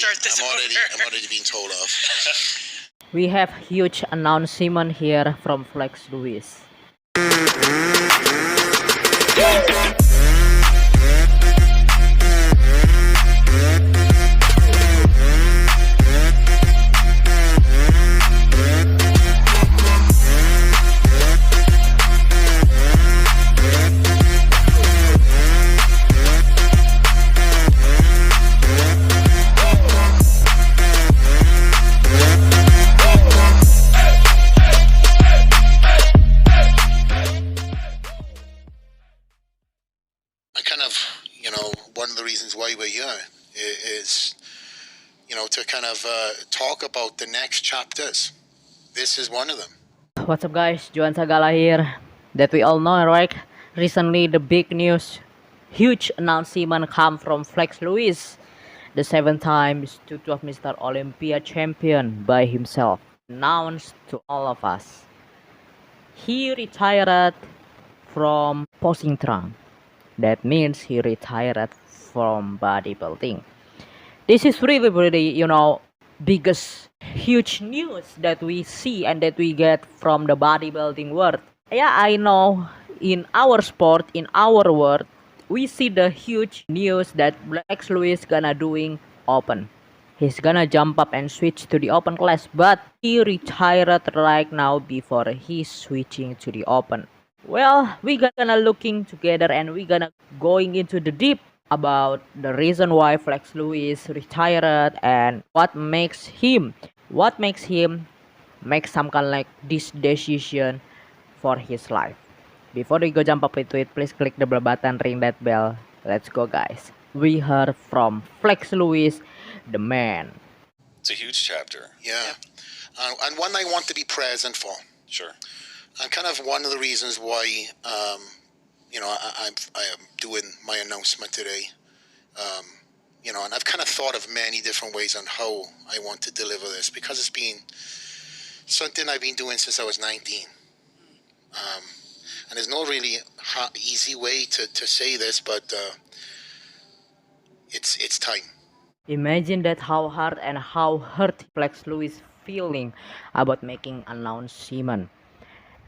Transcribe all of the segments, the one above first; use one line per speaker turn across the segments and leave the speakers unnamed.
I'm already being told off.
We have huge announcement here from Flex Lewis.
I kind of, one of the reasons why we're here is, to kind of talk about the next chapters. This is one of them.
What's up guys, Joan here. That we all know, right? Recently the big news, huge announcement come from Flex Lewis, the 7-time 212 Mr. Olympia champion by himself. Announced to all of us. He retired from posing trunk. That means he retired from bodybuilding. This is really, biggest huge news that we see and that we get from the bodybuilding world. Yeah, I know in our sport, in our world, we see the huge news that Flex Lewis gonna doing open. He's gonna jump up and switch to the open class, but he retired right now before he's switching to the open. Well, we gonna looking together and we gonna going into the deep about the reason why Flex Lewis retired and what makes him make some kind of like this decision for his life. Before we go jump up into it, please click the bell button, ring that bell. Let's go guys. We heard from Flex Lewis, the man.
It's a huge chapter.
Yeah. And one I want to be present for.
Sure.
And kind of one of the reasons why, I am doing my announcement today. And I've kind of thought of many different ways on how I want to deliver this because it's been something I've been doing since I was 19. And there's no really easy way to say this, but it's time.
Imagine that how hard and how hurt Flex Lewis feeling about making announcement.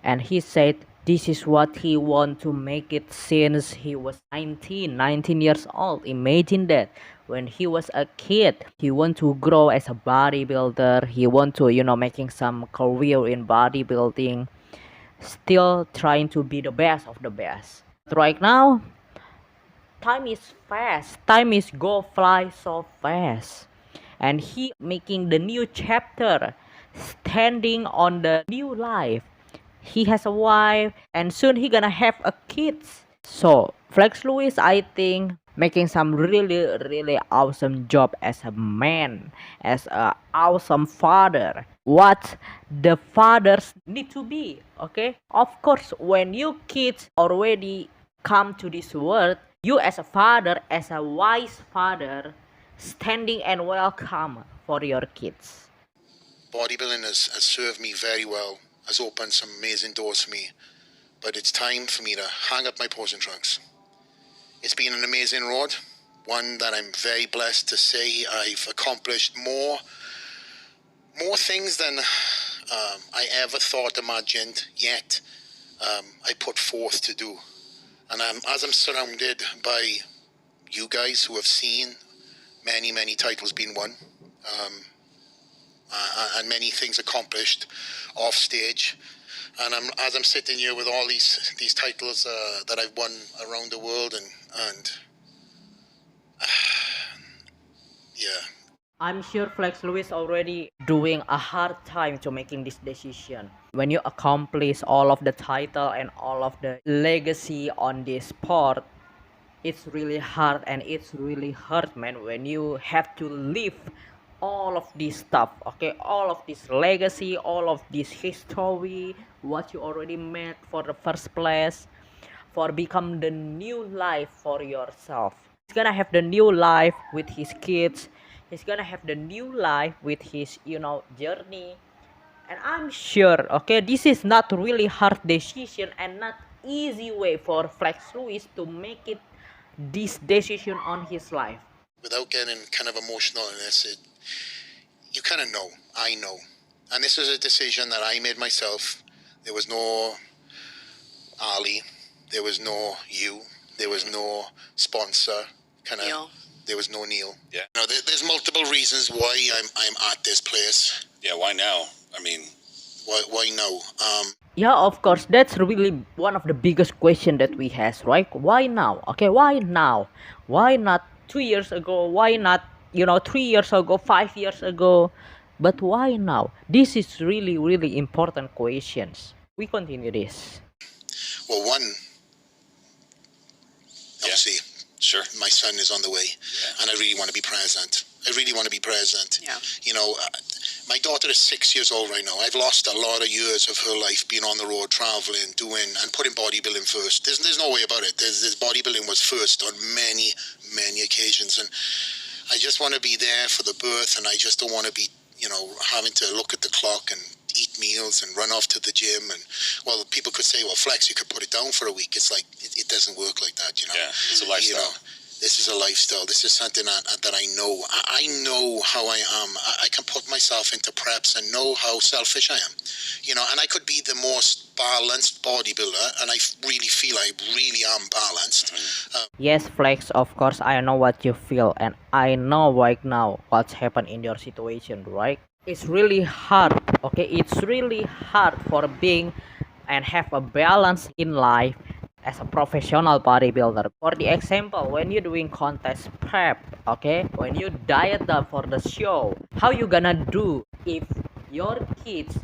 And he said this is what he want to make it since he was 19 years old. Imagine that. When he was a kid, he want to grow as a bodybuilder. He want to, making some career in bodybuilding. Still trying to be the best of the best. Right now, time is fast. Time is go fly so fast. And he making the new chapter, standing on the new life. He has a wife and soon he gonna have a kids. So Flex Lewis, I think, making some really awesome job as a man, as a awesome father. What the fathers need to be, okay? Of course, when you kids already come to this world, you as a father, as a wise father, standing and welcome for your kids.
Bodybuilding has served me very well, has opened some amazing doors for me, but it's time for me to hang up my posing trunks. It's been an amazing road, one that I'm very blessed to say I've accomplished more things than I ever thought imagined yet I put forth to do. And as I'm surrounded by you guys who have seen many titles being won, and many things accomplished off stage, and as I'm sitting here with all these titles that I've won around the world, and yeah.
I'm sure Flex Lewis already doing a hard time to making this decision. When you accomplish all of the title and all of the legacy on this sport, it's really hard and it's really hurt, man, when you have to leave all of this stuff, okay, all of this legacy, all of this history, what you already made for the first place, for become the new life for yourself. He's gonna have the new life with his kids. He's gonna have the new life with his journey. And I'm sure, okay, this is not really hard decision and not easy way for Flex Lewis to make it this decision on his life.
without getting kind of emotional in this, you kind of know. I know. And this was a decision that I made myself. There was no Ali. There was no you. There was no sponsor.
Neil.
There was no Neil.
Yeah.
There's multiple reasons why I'm at this place.
Yeah, why now? I mean,
Why now?
Yeah, of course, that's really one of the biggest question that we has, right? Why now? Okay, why now? Why not 2 years ago? Why not 3 years ago, 5 years ago? But why now? This is really important questions. We continue this.
Well, one, obviously,
sure.
my son is on the way, and I really want to be present. I really want to be present.
Yeah.
My daughter is 6 years old right now. I've lost a lot of years of her life being on the road, traveling, doing, and putting bodybuilding first. There's no way about it. This bodybuilding was first on many occasions, and I just want to be there for the birth, and I just don't want to be, having to look at the clock and eat meals and run off to the gym. And, well, people could say, well, Flex, you could put it down for a week. It's like, it doesn't work like that,
Yeah, it's a lifestyle.
This is a lifestyle. This is something that I know. I know how I am. I can put myself into preps and know how selfish I am. And I could be the most balanced bodybuilder, and I really feel I really am balanced.
Yes, Flex, of course, I know what you feel, and I know right now what's happened in your situation, right? It's really hard, okay? It's really hard for being and have a balance in life as a professional bodybuilder. For the example, when you're doing contest prep, okay, when you diet up for the show, how you gonna do if your kids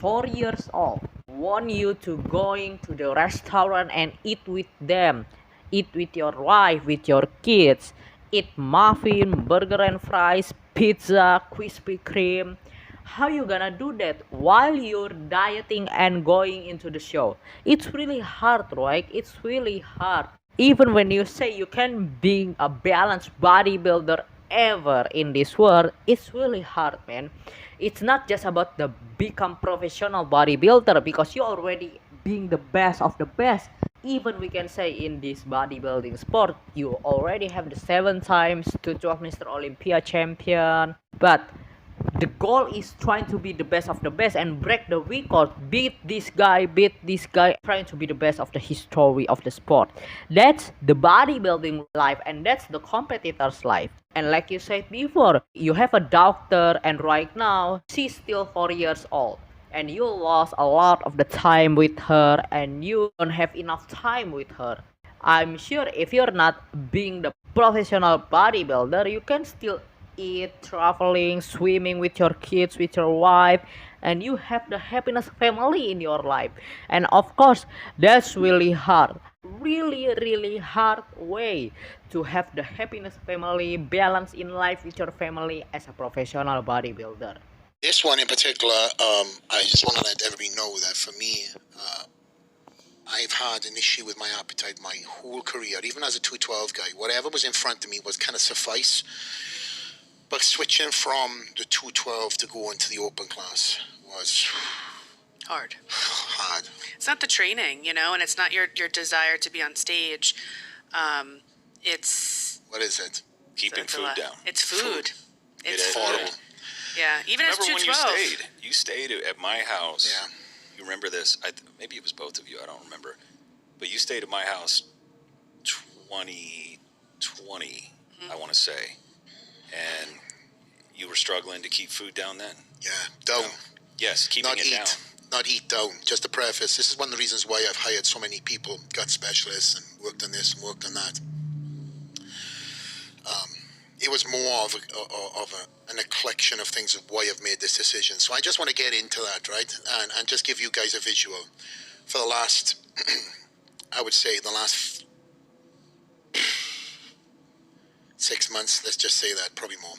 4 years old want you to going to the restaurant and eat with them, eat with your wife, with your kids, eat muffin, burger and fries, pizza, Krispy Kreme? How you gonna do that while you're dieting and going into the show? It's really hard, right? It's really hard. Even when you say you can be a balanced bodybuilder ever in this world, it's really hard, man. It's not just about the become professional bodybuilder, because you already being the best of the best. Even we can say in this bodybuilding sport, you already have the 7 times to 12 Mr. Olympia champion. But the goal is trying to be the best of the best and break the record, beat this guy, trying to be the best of the history of the sport. That's the bodybuilding life, and that's the competitor's life. And like you said before, you have a daughter, and right now she's still 4 years old, and you lost a lot of the time with her, and you don't have enough time with her. I'm sure if you're not being the professional bodybuilder, you can still eat, traveling, swimming with your kids, with your wife, and you have the happiness family in your life. And of course, that's really hard. Really hard way to have the happiness family, balance in life with your family as a professional bodybuilder.
This one in particular, I just want to let everybody know that for me, I've had an issue with my appetite my whole career, even as a 212 guy. Whatever was in front of me was kind of suffice. But switching from the 212 to go into the open class was
Hard.
hard.
It's not the training, and it's not your desire to be on stage. It's
What is it?
Keeping
it's a
food
lot.
down.
It's food. It's
is.
food.
Horrible.
Yeah, even as
Remember when you
212.
stayed? You stayed at my house.
Yeah.
You remember this? Maybe it was both of you. I don't remember. But you stayed at my house 2020, I want to say. And you were struggling to keep food down then?
Yeah, down.
Yes, keeping
Not
it
eat.
down.
Not eat down. Just to preface, this is one of the reasons why I've hired so many people, gut specialists, and worked on this and worked on that. It was more of an collection of things of why I've made this decision. So I just want to get into that, right? And just give you guys a visual. For the last, I would say the last 6 months, let's just say that, probably more.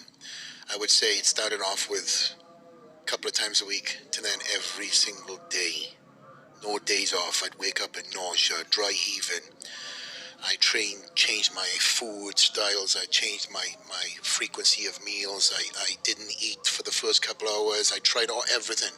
I would say it started off with a couple of times a week to then every single day. No days off. I'd wake up in nausea, dry heaving. I changed my food styles. I changed my frequency of meals. I didn't eat for the first couple of hours. I tried everything.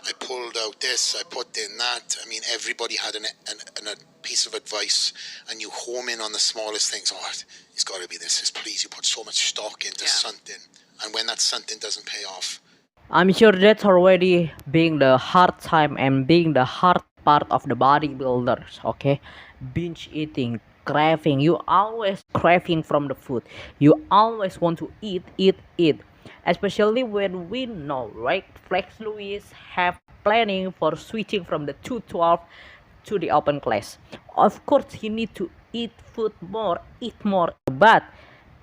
I pulled out this, I put in that. I mean, everybody had a piece of advice, and you home in on the smallest things. Oh, it's got to be this. Please, you put so much stock into something, and when that something doesn't pay off.
I'm sure that's already being the hard time and being the hard part of the bodybuilders, okay? Binge eating, craving. You always craving from the food. You always want to eat, eat, eat. Especially when we know, right? Flex Lewis have planning for switching from the 212 to the open class. Of course, he need to eat food more, eat more. But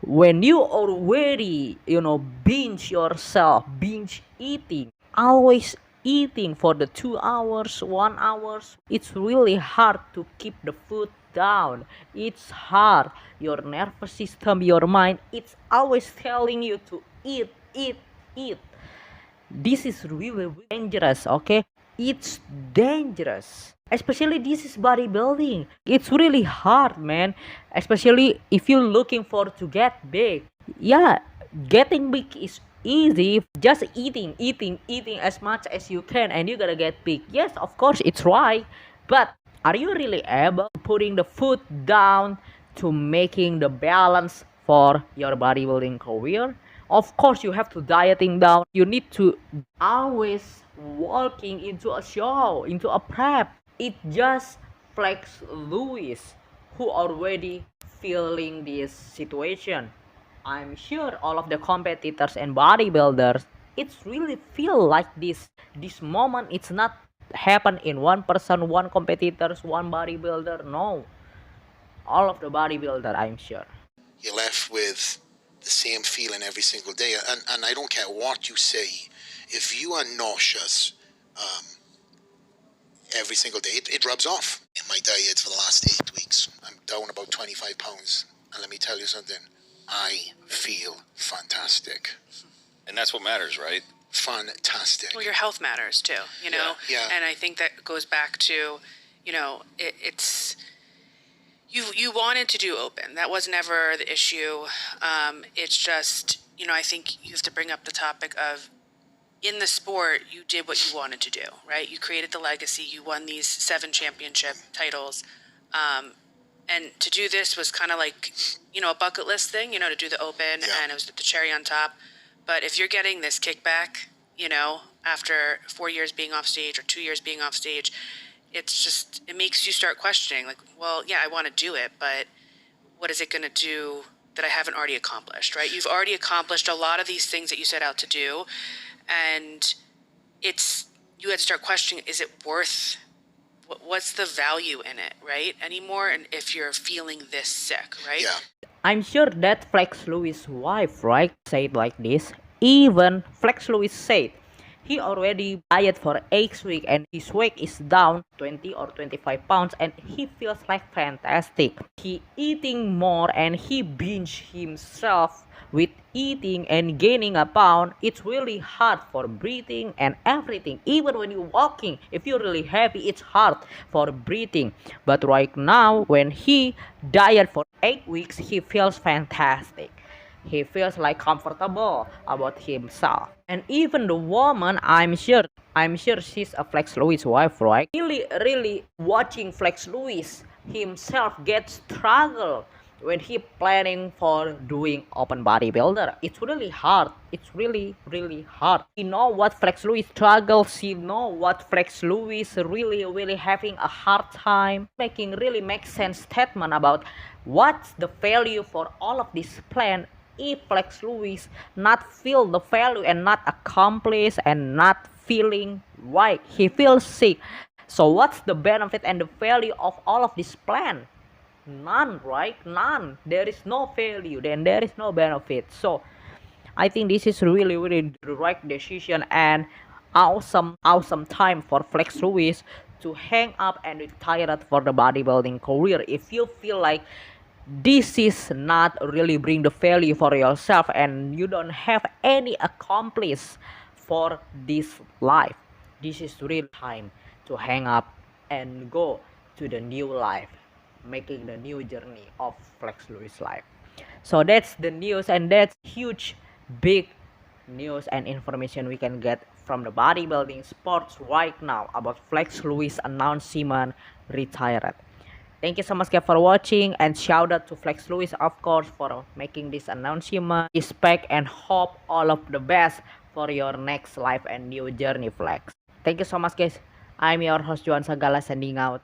when you already binge yourself, binge eating, always eating for the 2 hours, 1 hours, it's really hard to keep the food down. It's hard. Your nervous system, your mind, it's always telling you to eat, eat, eat. This is really dangerous, okay? It's dangerous. Especially this is bodybuilding. It's really hard, man. Especially if you're looking for to get big. Yeah, getting big is easy. Just eating, eating, eating as much as you can and you're gonna get big. Yes, of course, it's right. But are you really able putting the food down to making the balance for your bodybuilding career? Of course, you have to dieting down. You need to always walking into a show, into a prep. It just Flex Lewis who already feeling this situation. I'm sure all of the competitors and bodybuilders, it's really feel like this. This moment it's not happen in one person, one competitors, one bodybuilder. No, all of the bodybuilder, I'm sure.
You're left with the same feeling every single day. And I don't care what you say, if you are nauseous every single day, it rubs off. In my diet for the last 8 weeks, I'm down about 25 pounds. And let me tell you something, I feel fantastic.
And that's what matters, right?
Fantastic.
Well, your health matters too, you know?
Yeah.
And I think that goes back to, it's you wanted to do open. That was never the issue. It's just, I think you have to bring up the topic of in the sport, you did what you wanted to do, right? You created the legacy. You won these 7 championship titles. And to do this was kind of like, a bucket list thing, to do the open, and it was the cherry on top. But if you're getting this kickback, after 4 years being off stage or 2 years being off stage, it makes you start questioning, like, well, yeah, I want to do it, but what is it going to do that I haven't already accomplished, right? You've already accomplished a lot of these things that you set out to do, and you had to start questioning, is it worth, what's the value in it, right, anymore, and if you're feeling this sick, right?
Yeah.
I'm sure that Flex Lewis' wife, right, said like this. Even Flex Lewis said he already diet for 8 weeks and his weight is down 20 or 25 pounds and he feels like fantastic. He eating more and he binge himself with eating and gaining a pound. It's really hard for breathing and everything. Even when you're walking, if you're really heavy, it's hard for breathing. But right now, when he diet for 8 weeks, he feels fantastic. He feels like comfortable about himself. And even the woman, I'm sure she's a Flex Lewis wife, right? Really watching Flex Lewis himself get struggle when he planning for doing open bodybuilder. It's really hard. It's really hard. You know what Flex Lewis struggles. You know what Flex Lewis really having a hard time making really make sense statement about what's the value for all of this plan if Flex Lewis not feel the value and not accomplish and not feeling right. He feels sick. So what's the benefit and the value of all of this plan? None, right? None. There is no value, then there is no benefit. So I think this is really the right decision and awesome time for Flex Lewis to hang up and retire for the bodybuilding career. If you feel like this is not really bring the value for yourself and you don't have any accomplish for this life, this is real time to hang up and go to the new life. making the new journey of Flex Lewis life. So that's the news, and that's huge, big news and information we can get from the bodybuilding sports right now about Flex Lewis announcement retired. Thank you so much guys for watching, and shout out to Flex Lewis of course for making this announcement. Respect and hope all of the best for your next life and new journey, Flex. Thank you so much guys. I'm your host Joan Sagala, sending out.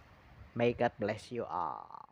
May God bless you all.